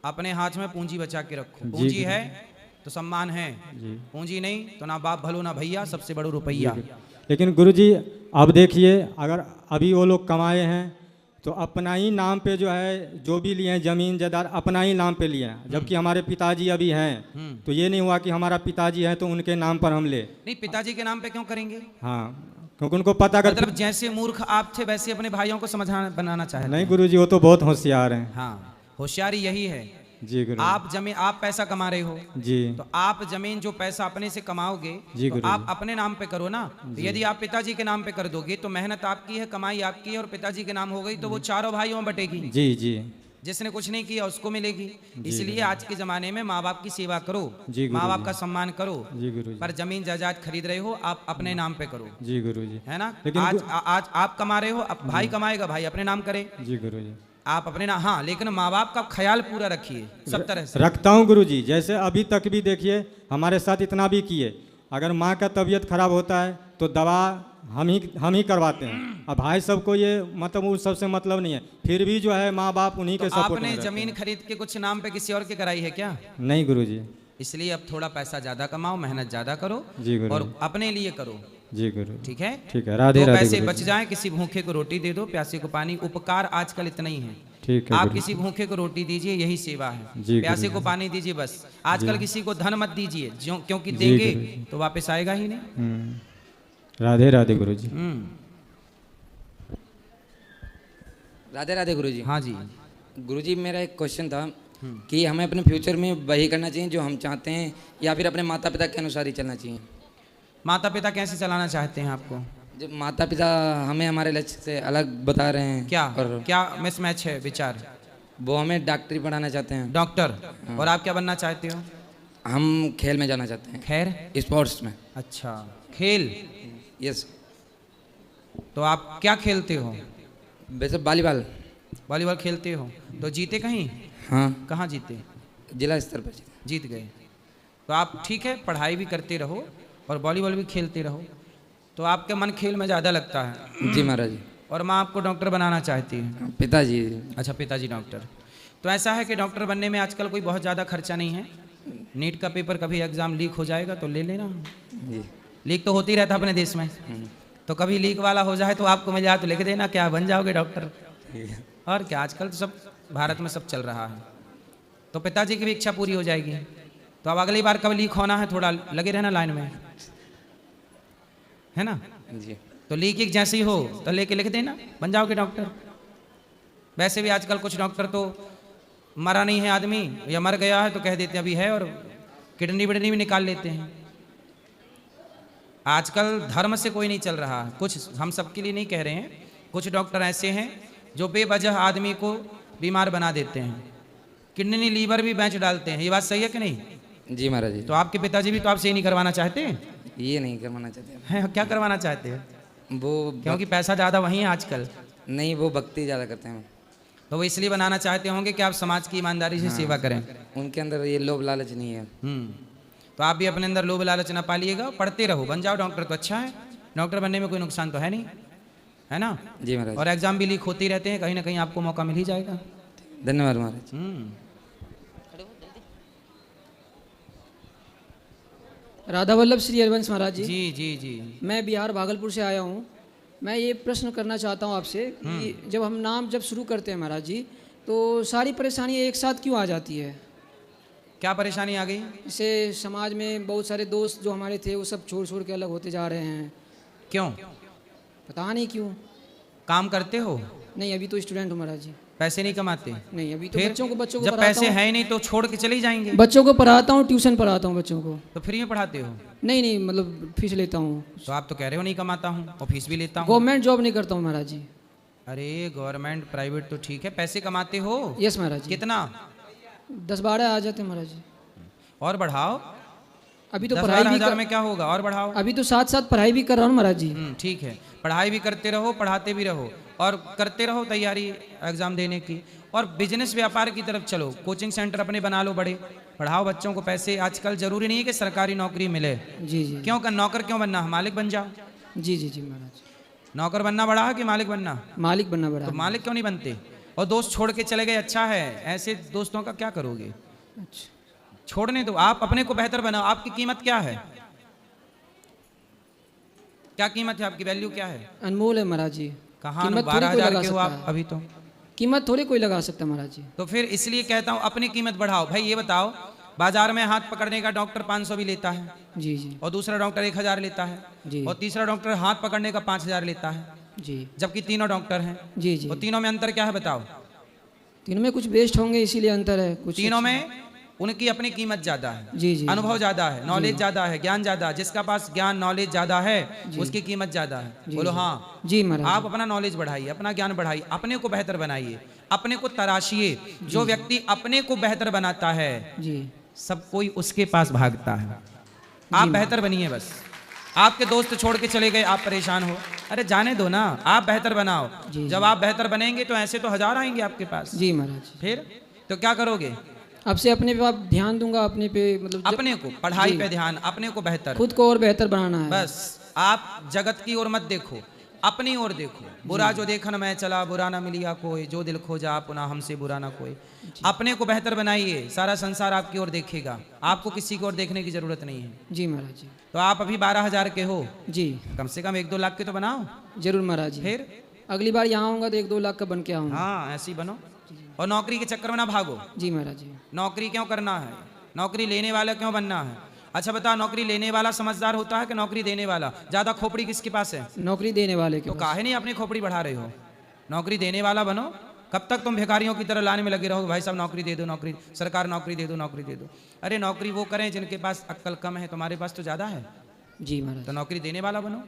Speaker 2: अपने हाथ में पूंजी बचा के रखो।
Speaker 7: जी,
Speaker 2: पूंजी
Speaker 7: गुरु।
Speaker 2: है तो सम्मान है,
Speaker 7: जी।
Speaker 2: पूंजी नहीं तो ना बाप भलो ना भैया, सबसे बड़ो रुपया।
Speaker 7: लेकिन गुरुजी अब देखिए, अगर अभी वो लोग कमाए हैं तो अपना ही नाम पे जो है, जो भी लिए हैं जमीन जायदाद अपना ही नाम पे लिए हैं, जबकि हमारे पिताजी अभी हैं। तो ये नहीं हुआ कि हमारा पिताजी है तो उनके नाम पर हम ले।
Speaker 2: नहीं, पिताजी के नाम पे क्यों करेंगे?
Speaker 7: हाँ, क्योंकि उनको पता कर,
Speaker 2: मतलब जैसे मूर्ख आप थे वैसे अपने भाइयों को समझाना बनाना चाहते हैं।
Speaker 7: नहीं गुरुजी, वो तो बहुत होशियार हैं।
Speaker 2: हाँ, होशियारी यही है।
Speaker 7: जी गुरु
Speaker 2: आप पैसा कमा रहे हो,
Speaker 7: जी
Speaker 2: तो आप जमीन जो पैसा अपने से कमाओगे
Speaker 7: जी
Speaker 2: तो
Speaker 7: गुरुजी।
Speaker 2: आप अपने नाम पे करो ना। तो यदि आप पिताजी के नाम पे कर दोगे तो मेहनत आपकी है, कमाई आपकी है, और पिताजी के नाम हो गई तो वो चारों भाइयों में बटेगी।
Speaker 7: जी जी
Speaker 2: जिसने कुछ नहीं किया उसको मिलेगी। इसलिए आज के जमाने में माँ बाप की सेवा करो,
Speaker 7: जी गुरुजी।
Speaker 2: माँ बाप का सम्मान करो,
Speaker 7: जी गुरुजी।
Speaker 2: पर जमीन जायदाद खरीद रहे हो आप अपने नाम पे करो।
Speaker 7: जी गुरुजी।
Speaker 2: है ना।
Speaker 7: लेकिन
Speaker 2: आज आप कमा रहे हो, अब भाई कमाएगा, भाई अपने नाम करे,
Speaker 7: जी गुरुजी।
Speaker 2: आप अपने नाम। हाँ, लेकिन माँ बाप का ख्याल पूरा रखिए सब तरह से।
Speaker 7: रखता हूँ गुरुजी। जैसे अभी तक भी देखिए हमारे साथ इतना भी किए, अगर माँ का तबीयत खराब होता है तो दवा हम ही करवाते हैं। अब भाई सबको ये मतलब उस सबसे मतलब नहीं है, फिर भी जो है माँ बाप उन्हीं के
Speaker 2: तो
Speaker 7: सपोर्ट में
Speaker 2: आपने
Speaker 7: रहते हैं।
Speaker 2: जमीन खरीद के कुछ नाम पे किसी और के कराई है क्या?
Speaker 7: नहीं गुरुजी।
Speaker 2: इसलिए अब थोड़ा पैसा ज्यादा कमाओ, मेहनत ज्यादा करो
Speaker 7: जी गुरु।
Speaker 2: और अपने लिए करो,
Speaker 7: जी गुरु।
Speaker 2: ठीक है?
Speaker 7: ठीक है, राधे
Speaker 2: दो
Speaker 7: राधे
Speaker 2: पैसे
Speaker 7: गुरुजी।
Speaker 2: बच जाएं, किसी भूखे को रोटी दे दो, प्यासे को पानी। उपकार आजकल इतना ही है।
Speaker 7: ठीक है
Speaker 2: आप
Speaker 7: गुरु।
Speaker 2: किसी भूखे को रोटी दीजिए, यही सेवा है।
Speaker 7: जी
Speaker 2: प्यासे
Speaker 7: गुरु।
Speaker 2: को पानी दीजिए, बस। आजकल किसी को धन मत दीजिए, क्योंकि
Speaker 7: जी
Speaker 2: देंगे
Speaker 7: गुरु।
Speaker 2: तो वापस आएगा ही नहीं।
Speaker 7: राधे राधे गुरुजी।
Speaker 8: राधे राधे गुरुजी।
Speaker 2: हाँ जी।
Speaker 8: गुरुजी मेरा एक क्वेश्चन था कि हमें अपने फ्यूचर में वही करना चाहिए जो हम चाहते हैं, या फिर अपने माता पिता के अनुसार ही चलना चाहिए?
Speaker 2: माता पिता कैसे चलाना चाहते हैं आपको?
Speaker 8: जब माता पिता हमें हमारे लक्ष्य से अलग बता रहे हैं,
Speaker 2: क्या
Speaker 8: और
Speaker 2: क्या मिसमैच है विचार?
Speaker 8: वो हमें डॉक्टरी पढ़ाना चाहते हैं,
Speaker 2: डॉक्टर। और आप क्या बनना चाहते हो?
Speaker 8: हम खेल में जाना चाहते हैं,
Speaker 2: खैर,
Speaker 8: स्पोर्ट्स में।
Speaker 2: अच्छा, खेल।
Speaker 8: यस।
Speaker 2: तो आप क्या खेलते हो?
Speaker 8: वैसे वॉलीबॉल।
Speaker 2: वॉलीबॉल खेलते हो? तो जीते कहीं?
Speaker 8: हाँ,
Speaker 2: कहाँ जीते?
Speaker 8: जिला स्तर पर।
Speaker 2: जीत गए। तो आप ठीक है, पढ़ाई भी करते रहो और वॉलीबॉल भी खेलते रहो, तो आपका मन खेल में ज़्यादा लगता है।
Speaker 8: जी महाराज जी।
Speaker 2: और माँ आपको डॉक्टर बनाना चाहती है?
Speaker 8: पिताजी।
Speaker 2: अच्छा, पिताजी डॉक्टर। तो ऐसा है कि डॉक्टर बनने में आजकल कोई बहुत ज़्यादा खर्चा नहीं है। नीट का पेपर कभी एग्ज़ाम लीक हो जाएगा तो ले लेना।
Speaker 8: जी।
Speaker 2: लीक तो होती रहता अपने देश में, तो कभी लीक वाला हो जाए तो आपको मिल जाए तो लिख देना, क्या बन जाओगे डॉक्टर। और क्या, आजकल तो सब भारत में सब चल रहा है। तो पिताजी की भी इच्छा पूरी हो जाएगी। तो अब अगली बार कब लीक होना है, थोड़ा लगे रहना लाइन में, है ना?
Speaker 8: जी।
Speaker 2: तो लीक एक जैसी हो तो लेके लिख देना, बन जाओगे डॉक्टर। वैसे भी आजकल कुछ डॉक्टर तो मरा नहीं है आदमी, या मर गया है तो कह देते अभी है, और किडनी विडनी भी निकाल लेते हैं। आजकल धर्म से कोई नहीं चल रहा है। कुछ, हम सबके लिए नहीं कह रहे हैं, कुछ डॉक्टर ऐसे हैं जो बेवजह आदमी को बीमार बना देते हैं, किडनी लीवर भी बेच डालते हैं। ये बात सही है कि नहीं?
Speaker 8: जी महाराज जी।
Speaker 2: तो आपके पिताजी भी तो आपसे ये नहीं करवाना चाहते
Speaker 8: ये नहीं करवाना चाहते
Speaker 2: हैं? क्या करवाना चाहते हैं?
Speaker 8: वो
Speaker 2: क्योंकि पैसा ज़्यादा वहीं है आजकल।
Speaker 8: नहीं, वो भक्ति ज़्यादा करते हैं,
Speaker 2: तो वो इसलिए बनाना चाहते होंगे कि आप समाज की ईमानदारी से सेवा करें।
Speaker 8: उनके अंदर ये लोभ लालच नहीं है।
Speaker 2: तो आप भी अपने अंदर लोभ लालच ना पालिएगा, पढ़ते रहो, बन जाओ डॉक्टर तो अच्छा है। डॉक्टर बनने में कोई नुकसान तो है नहीं, है ना?
Speaker 8: जी महाराज।
Speaker 2: और एग्जाम भी लीक होते ही रहते हैं, कहीं ना कहीं आपको मौका मिल ही जाएगा।
Speaker 8: धन्यवाद महाराज।
Speaker 9: राधा वल्लभ श्री हरिवंश महाराज जी।
Speaker 2: जी जी जी।
Speaker 9: मैं बिहार भागलपुर से आया हूँ। मैं ये प्रश्न करना चाहता हूँ आपसे कि जब हम नाम जब शुरू करते हैं महाराज जी, तो सारी परेशानियाँ एक साथ क्यों आ जाती है?
Speaker 2: क्या परेशानी आ गई?
Speaker 9: जैसे समाज में बहुत सारे दोस्त जो हमारे थे वो सब छोड़ छोड़ के अलग होते जा रहे हैं।
Speaker 2: क्यों?
Speaker 9: पता नहीं क्यों।
Speaker 2: काम करते हो?
Speaker 9: नहीं, अभी तो स्टूडेंट हूँ महाराज जी।
Speaker 2: पैसे नहीं कमाते?
Speaker 9: नहीं, अभी तो
Speaker 2: फिर
Speaker 9: बच्चों को
Speaker 2: जब
Speaker 9: पढ़ाता
Speaker 2: पैसे
Speaker 9: हूँ।
Speaker 2: है ही नहीं तो छोड़ के चले ही जाएंगे।
Speaker 9: बच्चों को पढ़ाता हूँ, ट्यूशन पढ़ाता हूँ बच्चों को।
Speaker 2: तो फ्री में पढ़ाते हो?
Speaker 9: नहीं नहीं, मतलब फीस लेता हूँ।
Speaker 2: तो आप तो कह रहे हो नहीं कमाता हूँ, और फीस भी लेता हूँ।
Speaker 9: गवर्नमेंट जॉब नहीं करता हूँ महाराज जी।
Speaker 2: अरे गवर्नमेंट प्राइवेट तो ठीक है, पैसे कमाते हो?
Speaker 9: यस महाराज जी।
Speaker 2: कितना?
Speaker 9: 10-12 आ जाते हैं महाराज जी।
Speaker 2: और बढ़ाओ।
Speaker 9: अभी तो
Speaker 2: 10-12
Speaker 9: पढ़ाई भी
Speaker 2: हजार में क्या होगा, और बढ़ाओ।
Speaker 9: अभी तो साथ साथ पढ़ाई भी कर रहा हूँ महाराज जी।
Speaker 2: ठीक है, पढ़ाई भी करते रहो, पढ़ाते भी रहो, और करते रहो तैयारी एग्जाम देने की। और बिजनेस व्यापार की तरफ चलो, कोचिंग सेंटर अपने बना लो बड़े, पढ़ाओ बच्चों को। पैसे आजकल जरूरी नहीं है कि सरकारी नौकरी मिले।
Speaker 9: जी जी।
Speaker 2: क्यों कर, नौकर क्यों बनना, मालिक बन जाओ।
Speaker 9: जी जी जी महाराज।
Speaker 2: नौकर बनना बड़ा है कि मालिक बनना?
Speaker 9: मालिक बनना बड़ा
Speaker 2: तो
Speaker 9: है।
Speaker 2: मालिक क्यों नहीं बनते? और दोस्त छोड़ के चले गए, अच्छा है, ऐसे दोस्तों का क्या करोगे?
Speaker 9: अच्छा।
Speaker 2: छोड़ने दो, आप अपने को बेहतर बनाओ। आपकी कीमत क्या है? क्या कीमत है आपकी, वैल्यू क्या है?
Speaker 9: अनमोल है महाराज जी।
Speaker 2: कहाँ?
Speaker 9: कीमत थोड़ी
Speaker 2: 12,000
Speaker 9: कोई लगा
Speaker 2: के हो
Speaker 9: सकता
Speaker 2: आप
Speaker 9: है।
Speaker 2: अभी तो।
Speaker 9: कीमत थोड़ी कोई लगा सकता है महाराज जी।
Speaker 2: तो फिर इसलिए कहता हूँ अपनी कीमत बढ़ाओ। भाई ये बताओ, बाजार में हाथ पकड़ने का डॉक्टर 500 भी लेता है,
Speaker 9: जी जी
Speaker 2: और दूसरा डॉक्टर 1000 लेता है,
Speaker 9: जी।
Speaker 2: और तीसरा डॉक्टर हाथ पकड़ने का 5000 लेता है,
Speaker 9: जी
Speaker 2: जबकि तीनों डॉक्टर हैं।
Speaker 9: जी जी।
Speaker 2: और तीनों में अंतर क्या है बताओ?
Speaker 9: तीनों में कुछ बेस्ट होंगे इसीलिए अंतर है कुछ।
Speaker 2: तीनों में उनकी अपनी कीमत ज्यादा है,
Speaker 9: जी जी।
Speaker 2: अनुभव ज्यादा है, नॉलेज ज्यादा है, ज्ञान ज्यादा है। जिसका पास ज्ञान नॉलेज ज्यादा है उसकी कीमत ज्यादा है। बोलो हाँ।
Speaker 9: जी महाराज।
Speaker 2: आप अपना नॉलेज बढ़ाइए, अपना ज्ञान बढ़ाइए, अपने को बेहतर बनाइए, अपने को तराशिए। जो व्यक्ति अपने को बेहतर बनाता है
Speaker 9: जी।
Speaker 2: सब कोई उसके पास भागता है। आप बेहतर बनिए बस। आपके दोस्त छोड़ के चले गए, आप परेशान हो, अरे जाने दो ना, आप बेहतर बनाओ। जब आप बेहतर बनेंगे तो ऐसे तो 1000 आएंगे आपके पास।
Speaker 9: जी महाराज।
Speaker 2: फिर तो क्या करोगे?
Speaker 9: अब से अपने पे आप ध्यान दूंगा, अपने पे मतलब
Speaker 2: अपने को पढ़ाई
Speaker 9: जी।
Speaker 2: पे ध्यान, अपने को बेहतर,
Speaker 9: खुद को और बेहतर बनाना है।
Speaker 2: बस आप जगत की ओर मत देखो, अपनी ओर देखो। बुरा जो देखन मैं चला, बुरा ना मिलिया कोई, जो दिल खोजा पुनः हमसे बुरा ना कोई। अपने को बेहतर बनाइए, सारा संसार आपकी ओर देखेगा, आपको किसी की ओर देखने की जरूरत नहीं है।
Speaker 9: जी महाराज जी।
Speaker 2: तो आप अभी 12,000 के हो,
Speaker 9: जी
Speaker 2: कम से कम 1-2 लाख के तो बनाओ।
Speaker 9: जरूर महाराज जी।
Speaker 2: फिर
Speaker 9: अगली बार यहाँ आऊँगा तो 1-2 लाख का बन के आऊँगा।
Speaker 2: हाँ ऐसे ही बनो, और नौकरी के चक्कर में ना भागो।
Speaker 9: जी महाराज जी।
Speaker 2: नौकरी क्यों करना है, नौकरी लेने वाला क्यों बनना है? अच्छा बता, नौकरी लेने वाला समझदार होता है कि नौकरी देने वाला? ज्यादा खोपड़ी किसके पास है?
Speaker 9: नौकरी देने वाले के
Speaker 2: तो
Speaker 9: पास।
Speaker 2: काहे नहीं अपनी खोपड़ी बढ़ा रहे हो? नौकरी देने वाला बनो। कब तक तुम भिखारियों की तरह लाने में लगे रहो, भाई साहब नौकरी दे दो, नौकरी, सरकार नौकरी दे दो, नौकरी दे दो। अरे नौकरी वो करें जिनके पास अक्ल कम है, तुम्हारे पास तो ज्यादा है।
Speaker 9: जी महाराज।
Speaker 2: तो नौकरी देने वाला बनो।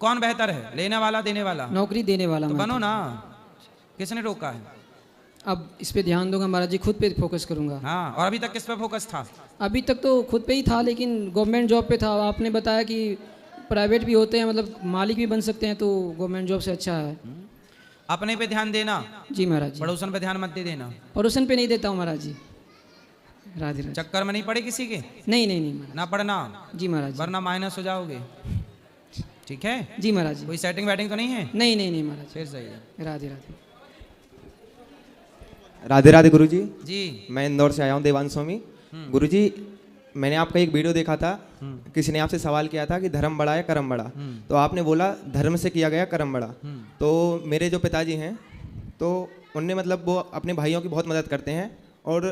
Speaker 2: कौन बेहतर है, लेने वाला देने वाला?
Speaker 9: नौकरी देने वाला
Speaker 2: तो
Speaker 9: मैं
Speaker 2: बनो ना, किसने रोका है?
Speaker 9: अब इस पे ध्यान दूंगा महाराज जी, खुद पे फोकस करूंगा।
Speaker 2: हाँ, और अभी तक किस पे फोकस था?
Speaker 9: अभी तक तो खुद पे ही था, लेकिन गवर्नमेंट जॉब पे था। आपने बताया कि प्राइवेट भी होते हैं, मतलब मालिक भी बन सकते हैं, तो गवर्नमेंट जॉब से अच्छा है।
Speaker 2: अपने पे ध्यान देना।
Speaker 9: जी महाराज जी।
Speaker 2: पड़ोसन पे ध्यान मत दे देना।
Speaker 9: पड़ोसन पे नहीं देता हूँ महाराज जी। राधे राधे।
Speaker 2: चक्कर में नहीं पड़े किसी के,
Speaker 9: नहीं नहीं नहीं महाराज।
Speaker 2: ना पढ़ना,
Speaker 9: जी महाराज जी।
Speaker 2: वरना माइनस हो जाओगे। ठीक है?
Speaker 9: जी महाराज जी।
Speaker 2: कोई सेटिंग वैटिंग तो नहीं है?
Speaker 9: नहीं नहीं नहीं महाराज।
Speaker 2: फिर सही है।
Speaker 9: राधे राधे।
Speaker 10: राधे राधे गुरुजी।
Speaker 2: जी
Speaker 10: मैं इंदौर से आया हूँ, देवांश स्वामी। गुरुजी, मैंने आपका एक वीडियो देखा था, किसी ने आपसे सवाल किया था कि धर्म बड़ा है कर्म बड़ा, तो आपने बोला धर्म से किया गया कर्म बड़ा। तो मेरे जो पिताजी हैं, तो उनने मतलब वो अपने भाइयों की बहुत मदद करते हैं, और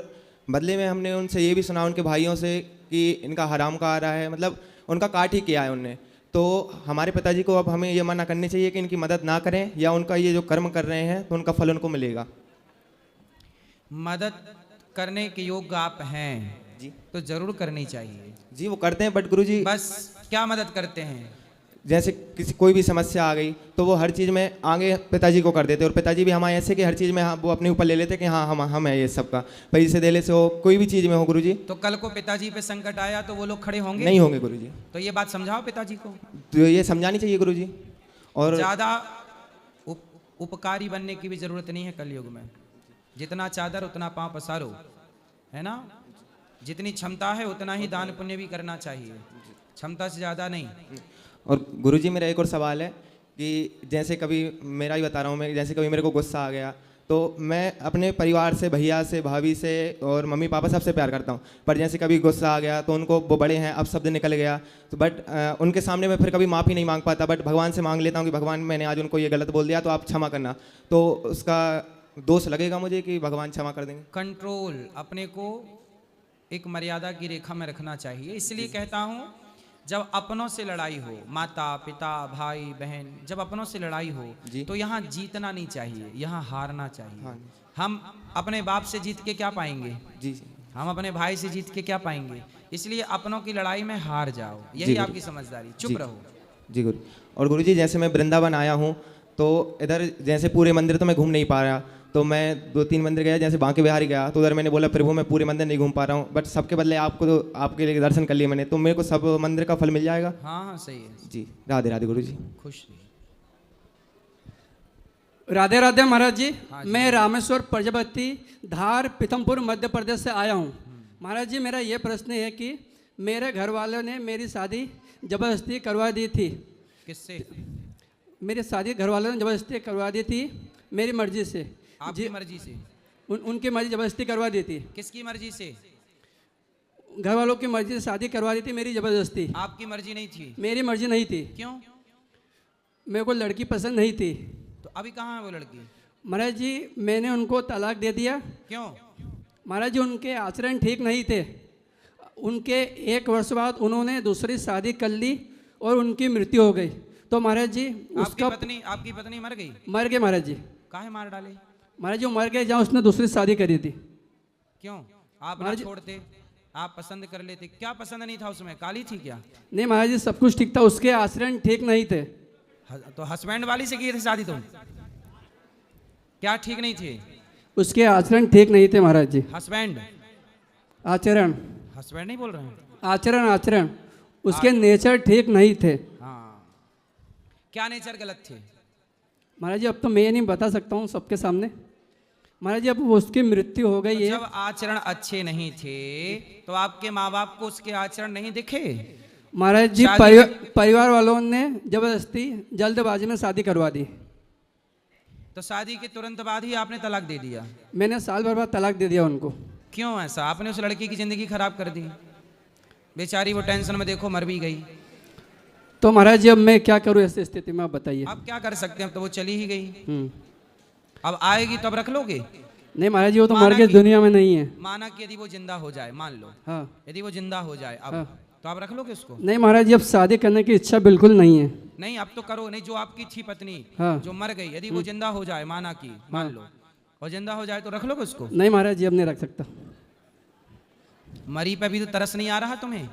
Speaker 10: बदले में हमने उनसे ये भी सुना उनके भाइयों से कि इनका हराम का आ रहा है, मतलब उनका काट ही किया है उनने। तो हमारे पिताजी को अब हमें ये मना करनी चाहिए कि इनकी मदद ना करें, या उनका ये जो कर्म कर रहे हैं तो उनका फल उनको मिलेगा?
Speaker 2: मदद करने के योग्य आप हैं
Speaker 10: जी,
Speaker 2: तो जरूर करनी चाहिए।
Speaker 10: जी वो करते हैं, बट गुरुजी
Speaker 2: बस क्या मदद करते हैं?
Speaker 10: जैसे किसी कोई भी समस्या आ गई तो वो हर चीज़ में आगे पिताजी को कर देते, और पिताजी भी हमारे ऐसे कि हर चीज़ में वो अपने ऊपर ले लेते कि हाँ हम है ये सबका, पैसे देने से हो, कोई भी चीज़ में हो गुरुजी।
Speaker 2: तो कल को पिताजी पे संकट आया तो वो लोग खड़े होंगे?
Speaker 10: नहीं होंगे गुरुजी।
Speaker 2: तो ये बात समझाओ पिताजी को।
Speaker 10: तो ये समझानी चाहिए गुरुजी। और
Speaker 2: ज्यादा उपकारी बनने की भी जरूरत नहीं है कलयुग में। जितना चादर उतना पांव पसारो, है ना? जितनी क्षमता है उतना ही दान पुण्य भी करना चाहिए, क्षमता से ज्यादा नहीं।
Speaker 10: और गुरुजी मेरा एक और सवाल है कि जैसे कभी मेरा ही बता रहा हूँ मैं, जैसे कभी मेरे को गुस्सा आ गया तो मैं अपने परिवार से, भैया से, भाभी से और मम्मी पापा सबसे प्यार करता हूँ, पर जैसे कभी गुस्सा आ गया तो उनको, वो बड़े हैं, अब शब्द निकल गया तो बट उनके सामने मैं फिर कभी माफ़ी नहीं मांग पाता, बट भगवान से मांग लेता हूँ कि भगवान मैंने आज उनको ये गलत बोल दिया तो आप क्षमा करना। तो उसका दोष लगेगा मुझे कि भगवान क्षमा कर देंगे?
Speaker 2: कंट्रोल, अपने को एक मर्यादा की रेखा में रखना चाहिए। इसलिए कहता हूँ, जब अपनों से लड़ाई हो, माता पिता भाई बहन, जब अपनों से लड़ाई हो तो यहाँ जीतना नहीं चाहिए, यहाँ हारना चाहिए।
Speaker 10: हाँ।
Speaker 2: हम अपने बाप से जीत के क्या पाएंगे?
Speaker 10: जी।
Speaker 2: हम अपने भाई से जीत के क्या पाएंगे? इसलिए अपनों की लड़ाई में हार जाओ,
Speaker 10: जी
Speaker 2: यही
Speaker 10: गुरु।
Speaker 2: आपकी समझदारी। चुप
Speaker 10: जी।
Speaker 2: रहो।
Speaker 10: जी गुरु। और गुरुजी जैसे मैं वृंदावन आया हूँ तो इधर जैसे पूरे मंदिर तो मैं घूम नहीं पा रहा, तो मैं 2-3 मंदिर गया, जैसे बांके बिहारी गया तो उधर मैंने बोला प्रभु मैं पूरे मंदिर नहीं घूम पा रहा हूँ, बट सबके बदले आपको, तो आपके लिए दर्शन कर लिए मैंने, तो मेरे को सब मंदिर का फल मिल जाएगा?
Speaker 2: हाँ हाँ सही है।
Speaker 10: जी राधे राधे गुरुजी।
Speaker 2: खुश रहिए।
Speaker 11: राधे राधे महाराज जी।
Speaker 2: हाँ जी।
Speaker 11: मैं रामेश्वर प्रजापति धार पीथमपुर मध्य प्रदेश से आया हूँ। महाराज जी मेरा ये प्रश्न है कि मेरे घर वालों ने मेरी शादी ज़बरदस्ती करवा दी थी।
Speaker 2: किससे?
Speaker 11: मेरी शादी घर वालों ने ज़बरदस्ती करवा दी थी, मेरी मर्जी से।
Speaker 2: आपकी मर्जी से?
Speaker 11: उनकी मर्जी ज़बरदस्ती करवा दी थी।
Speaker 2: किसकी मर्जी से?
Speaker 11: घर वालों की मर्जी से शादी करवा दी थी, मेरी ज़बरदस्ती।
Speaker 2: आपकी मर्जी नहीं थी?
Speaker 11: मेरी मर्जी नहीं थी।
Speaker 2: क्यों?
Speaker 11: मेरे को लड़की पसंद नहीं थी।
Speaker 2: तो अभी कहाँ है वो लड़की?
Speaker 11: महाराज जी मैंने उनको तलाक दे दिया।
Speaker 2: क्यों?
Speaker 11: महाराज जी उनके आचरण ठीक नहीं थे। उनके 1 वर्ष बाद उन्होंने दूसरी शादी कर ली और उनकी मृत्यु हो गई। तो महाराज जी उसका
Speaker 2: आपकी पत्नी मर गई?
Speaker 11: मर गए महाराज जी।
Speaker 2: काहे मार डाले?
Speaker 11: महाराज जी वो मर गए जहाँ उसने दूसरी शादी करी थी।
Speaker 2: क्यों? आप ना छोड़ते, आप पसंद कर लेते। क्या पसंद नहीं था उसमें? काली थी क्या?
Speaker 11: नहीं महाराज जी सब कुछ ठीक था, उसके आचरण ठीक नहीं थे।
Speaker 2: तो हस्बैंड वाली से की थी शादी तुम? क्या ठीक नहीं थे?
Speaker 11: उसके आचरण ठीक नहीं थे महाराज जी।
Speaker 2: हस्बैंड?
Speaker 11: आचरण?
Speaker 2: हस्बैंड नहीं बोल रहे हैं?
Speaker 11: आचरण उसके नेचर ठीक नहीं थे।
Speaker 2: हाँ, क्या नेचर गलत थे?
Speaker 11: महाराज जी अब तो मैं ये नहीं बता सकता हूँ सबके सामने। महाराज जी अब उसकी मृत्यु हो गई है।
Speaker 2: जब आचरण अच्छे नहीं थे तो आपके माँ बाप को उसके आचरण नहीं दिखे?
Speaker 11: महाराज जी परिवार वालों ने जबरदस्ती जल्दबाजी में शादी करवा दी।
Speaker 2: तो शादी के तुरंत बाद ही आपने तलाक दे दिया?
Speaker 11: मैंने साल भर बाद तलाक दे दिया उनको।
Speaker 2: क्यों ऐसा? आपने उस लड़की की जिंदगी खराब कर दी, बेचारी वो टेंशन में देखो मर भी गई।
Speaker 11: तो महाराज जी अब मैं क्या करूँ ऐसी स्थिति में, आप बताइए।
Speaker 2: अब क्या कर सकते हैं, अब तो वो चली ही गई। अब आएगी तो अब रख लोगे?
Speaker 11: नहीं महाराज जी वो तो मर के दुनिया में नहीं है।
Speaker 2: माना कि यदि वो जिंदा हो जाए, मान लो
Speaker 11: हाँ।
Speaker 2: यदि वो जिंदा हो जाए अब,
Speaker 11: हाँ।
Speaker 2: तो आप रख लोगे उसको?
Speaker 11: नहीं महाराज जी अब शादी करने की इच्छा बिल्कुल नहीं है।
Speaker 2: नहीं अब तो करो। नहीं, जो आपकी थी पत्नी
Speaker 11: हाँ।
Speaker 2: जो मर गई, यदि वो जिंदा हो जाए, माना कि मान लो और जिंदा हो जाए तो रख लोगे उसको?
Speaker 11: नहीं महाराज जी अब नहीं रख सकता।
Speaker 2: मरी पे भी तो तरस नहीं आ रहा तुम्हें?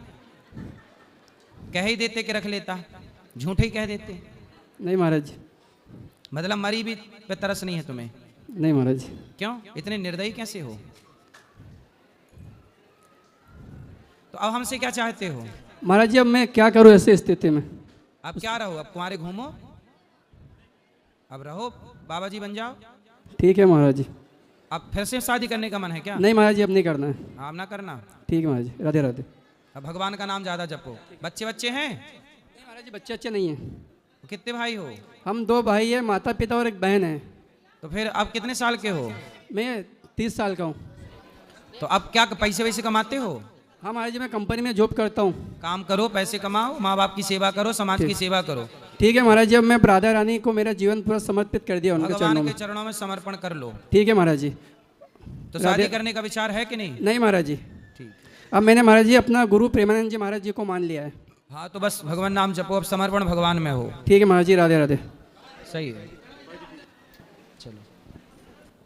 Speaker 2: कह ही देते कि रख लेता, झूठे ही कह देते।
Speaker 11: नहीं महाराज जी।
Speaker 2: मतलब मरी भी पे तरस नहीं है तुम्हें?
Speaker 11: नहीं महाराज जी।
Speaker 2: क्यों इतने निर्दयी कैसे हो? तो अब हमसे क्या चाहते हो?
Speaker 11: महाराज जी अब मैं क्या करूँ ऐसी स्थिति में?
Speaker 2: अब क्या रहो? अब कुंवारे घूमो? अब रहो बाबा जी बन जाओ?
Speaker 11: ठीक है महाराज जी।
Speaker 2: अब फिर से शादी करने का मन है क्या?
Speaker 11: नहीं महाराज जी अब नहीं करना है।
Speaker 2: आप ना करना।
Speaker 11: ठीक है महाराज जी, राधे राधे।
Speaker 2: अब भगवान का नाम ज्यादा जपो। बच्चे बच्चे हैं?
Speaker 11: नहीं महाराज जी बच्चे अच्छे नहीं हैं।
Speaker 2: कितने भाई हो?
Speaker 11: हम 2 भाई हैं, माता पिता और एक बहन है।
Speaker 2: तो फिर अब कितने साल के हो?
Speaker 11: मैं 30 साल का हूँ।
Speaker 2: तो अब क्या पैसे वैसे कमाते हो?
Speaker 11: हाँ महाराज जी मैं कंपनी में जॉब करता हूँ।
Speaker 2: काम करो, पैसे कमाओ, माँ बाप की सेवा करो, समाज की सेवा करो।
Speaker 11: ठीक है महाराज जी अब मैं राधा रानी को मेरा जीवन पूरा समर्पित कर दिया उनके चरणों
Speaker 2: भगवान
Speaker 11: में।
Speaker 2: के चरणों में समर्पण कर लो।
Speaker 11: ठीक है महाराज जी।
Speaker 2: तो शादी करने का विचार है कि नहीं?
Speaker 11: नहीं महाराज जी।
Speaker 2: ठीक।
Speaker 11: अब मैंने महाराज जी अपना गुरु प्रेमानंद जी महाराज जी को मान लिया है।
Speaker 2: हाँ तो बस भगवान नाम जपो, अब समर्पण भगवान में हो।
Speaker 11: ठीक है महाराज जी, राधे राधे।
Speaker 2: सही है। चलो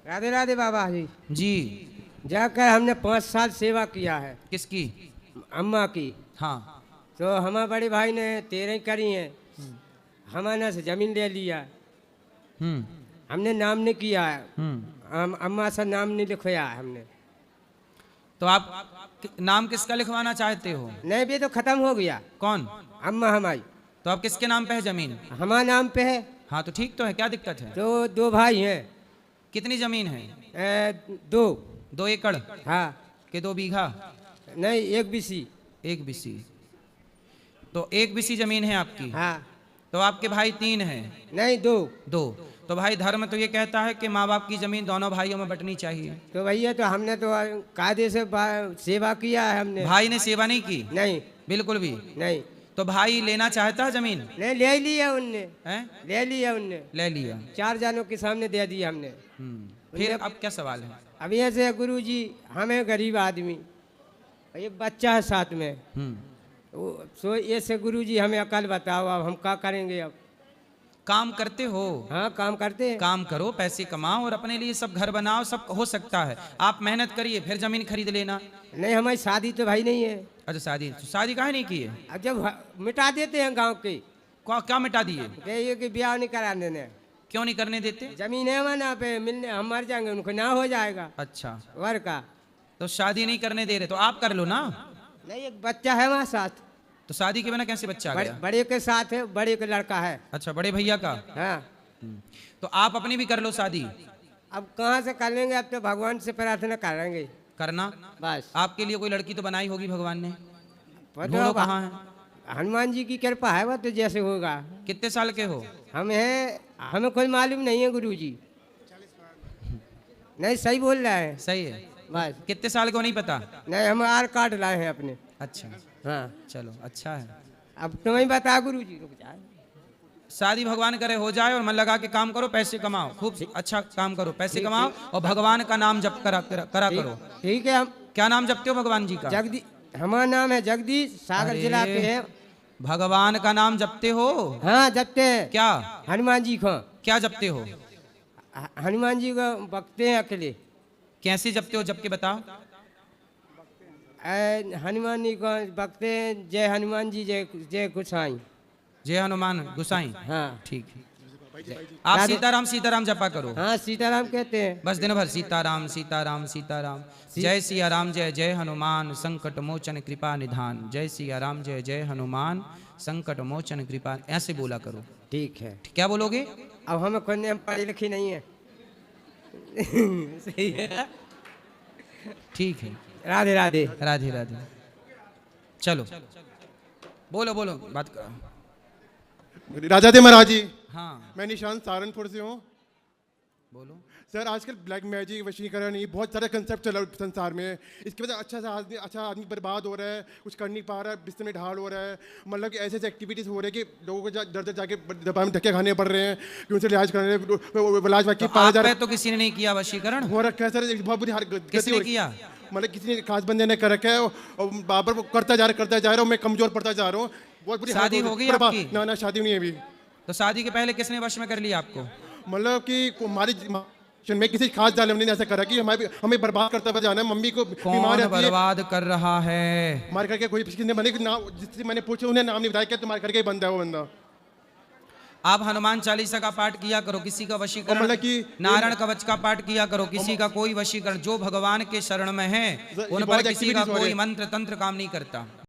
Speaker 12: राधे राधे बाबा जी।
Speaker 2: जी
Speaker 12: जाकर हमने 5 साल सेवा किया है।
Speaker 2: किसकी?
Speaker 12: अम्मा की।
Speaker 2: हाँ।
Speaker 12: तो हमारे बड़े भाई ने 13 करी हैं, हमारे से जमीन ले लिया, हमने नाम नहीं किया है, अम्मा से नाम नहीं लिखवाया है हमने।
Speaker 2: तो आप नाम किसका लिखवाना चाहते हो?
Speaker 12: नहीं भी तो खत्म हो गया।
Speaker 2: कौन?
Speaker 12: अम्मा हमारी।
Speaker 2: तो आप किसके नाम पे है जमीन?
Speaker 12: हमारे नाम पे है।
Speaker 2: हाँ तो ठीक तो है, क्या दिक्कत है?
Speaker 12: तो 2 भाई हैं।
Speaker 2: कितनी जमीन है?
Speaker 12: 2
Speaker 2: एकड़?
Speaker 12: हाँ।
Speaker 2: के 2 बीघा?
Speaker 12: नहीं 1 बीसी।
Speaker 2: 1 बीसी। तो 1 बीसी जमीन है आपकी?
Speaker 12: हाँ।
Speaker 2: तो आपके भाई 3 हैं?
Speaker 12: नहीं 2।
Speaker 2: तो भाई धर्म तो ये कहता है कि माँ बाप की जमीन दोनों भाइयों में बंटनी चाहिए।
Speaker 12: तो भैया तो हमने तो कायदे से सेवा किया है हमने।
Speaker 2: भाई ने सेवा नहीं की?
Speaker 12: नहीं
Speaker 2: बिल्कुल भी
Speaker 12: नहीं।
Speaker 2: तो भाई लेना चाहता है जमीन?
Speaker 12: नहीं ले लिया उनने।
Speaker 2: हैं?
Speaker 12: ले लिया उनने।
Speaker 2: ले लिया।
Speaker 12: 4 जानों के सामने दे दिया हमने।
Speaker 2: फिर अब क्या सवाल है?
Speaker 12: अब ऐसे गुरुजी हमें गरीब आदमी, ये बच्चा है साथ में, सो ऐसे गुरुजी हमें अकल बताओ, अब हम क्या करेंगे? अब
Speaker 2: काम करते हो?
Speaker 12: हाँ काम करते हैं।
Speaker 2: काम करो, पैसे कमाओ और अपने लिए सब घर बनाओ, सब हो सकता है। आप मेहनत करिए फिर जमीन खरीद लेना।
Speaker 12: नहीं हमारी शादी तो भाई नहीं है।
Speaker 2: अच्छा शादी काहे नहीं की है?
Speaker 12: अब जब मिटा देते हैं गांव के।
Speaker 2: क्या मिटा दिए?
Speaker 12: ये कि ब्याह नहीं कराने देने।
Speaker 2: क्यों नहीं करने देते?
Speaker 12: जमीन है वहाँ पे, मिलने हम मर जाएंगे, उनको ना हो जाएगा।
Speaker 2: अच्छा
Speaker 12: वर का।
Speaker 2: तो शादी नहीं करने दे रहे तो आप कर लो ना।
Speaker 12: नहीं एक बच्चा है वहाँ साथ।
Speaker 2: तो शादी के बिना कैसे बच्चा आ गया?
Speaker 12: बड़े के साथ है, बड़े के लड़का है।
Speaker 2: अच्छा बड़े भैया का?
Speaker 12: हाँ।
Speaker 2: तो आप अपनी भी कर लो शादी।
Speaker 12: अब कहाँ से कर लेंगे? अब तो भगवान से प्रार्थना करेंगे।
Speaker 2: करना
Speaker 12: बस।
Speaker 2: आपके लिए कोई लड़की तो बनाई होगी भगवान ने?
Speaker 12: ढूंढो
Speaker 2: कहाँ है?
Speaker 12: हनुमान जी की कृपा है, वो तो जैसे होगा।
Speaker 2: कितने साल के हो?
Speaker 12: हमें कोई मालूम नहीं है गुरुजी। नहीं सही बोल रहा है।
Speaker 2: सही है।
Speaker 12: बस।
Speaker 2: कितने साल को नहीं पता?
Speaker 12: नहीं हम आधार कार्ड लाए हैं अपने।
Speaker 2: अच्छा
Speaker 12: हाँ
Speaker 2: चलो अच्छा है।
Speaker 12: अब तुम्हें बता गुरुजी। रुक जाए,
Speaker 2: शादी भगवान करे हो जाए और मन लगा के काम करो, पैसे कमाओ, खूब अच्छा काम करो, पैसे कमाओ और भगवान का नाम जप करा करो।
Speaker 12: ठीक है। हम
Speaker 2: क्या नाम जपते हो भगवान जी का?
Speaker 12: हमारा नाम है जगदीश, सागर जिला के है।
Speaker 2: भगवान का नाम जपते हो?
Speaker 12: हाँ जपते हैं।
Speaker 2: क्या?
Speaker 12: हनुमान जी को।
Speaker 2: क्या जपते हो?
Speaker 12: हनुमान जी को बकते हैं अकेले।
Speaker 2: कैसे जपते हो? जप के बताओ।
Speaker 12: हनुमान जी को बकते हैं, जय हनुमान जी जय गोसाई।
Speaker 2: जय हनुमान गोसाई।
Speaker 12: हाँ
Speaker 2: ठीक है। आप सीताराम सीताराम जपा करो।
Speaker 12: हाँ सीताराम कहते हैं
Speaker 2: बस दिन भर सीताराम सीताराम सीताराम। जय सिया राम जय जय हनुमान संकट मोचन कृपा निधान। जय सिया राम जय जय हनुमान संकट मोचन कृपा, ऐसे बोला करो।
Speaker 12: ठीक है।
Speaker 2: क्या बोलोगे?
Speaker 12: अब हमें कोई हम पढ़े लिखे नहीं है। सही है।
Speaker 2: ठीक है,
Speaker 12: राधे राधे।
Speaker 2: राधे राधे। चलो बोलो बोलो, बात करो।
Speaker 13: राजा दे महाराज जी।
Speaker 2: हाँ
Speaker 13: मैं निशांत सहारनपुर से हूँ।
Speaker 2: बोलो।
Speaker 13: सर आजकल ब्लैक मैजिक, वशीकरण, ये बहुत सारे कंसेप्ट चल रहे हैं संसार में। इसकी वजह से अच्छा आदमी बर्बाद हो रहा है, कुछ कर नहीं पा रहा है, बिस्तर में ढाल हो रहा है। मतलब कि ऐसे ऐसे एक्टिविटीज़ हो रही है कि लोगों को दर दर जाके दबाव में धक्के खाने पड़ रहे हैं कि उनसे इलाज करने इलाज बाकी
Speaker 2: तो आप पे तो किसी ने नहीं किया वशीकरण?
Speaker 13: हो रखा है सर, बहुत बुरी
Speaker 2: किसने किया?
Speaker 13: मतलब किसी ने खास बंदे ने कर रखा है और बाबर वो करता जा रहा हूँ, मैं कमजोर पड़ता जा रहा हूँ। बहुत बुरी
Speaker 2: शादी हो गई आपकी?
Speaker 13: ना शादी नहीं है अभी।
Speaker 2: तो शादी के पहले किसने वश में कर लिया आपको?
Speaker 13: मतलब कि हमारी में किसी खास जालिम ने ऐसा करा कि हमें बर्बाद करता हुआ जाना है। मम्मी को बीमार रहती है।
Speaker 2: बर्बाद कर रहा है?
Speaker 13: मार करके कोई किसने बने नाम, जिससे मैंने पूछा उन्हें नाम नहीं बताया क्या तुम्हारे करके बंदा है वो बंदा।
Speaker 2: आप हनुमान चालीसा का पाठ किया करो, किसी का वशीकरण,
Speaker 13: मतलब कि
Speaker 2: नारायण कवच का पाठ किया करो, किसी का कोई वशीकरण, जो भगवान के शरण में है उन पर किसी का कोई मंत्र तंत्र काम नहीं करता।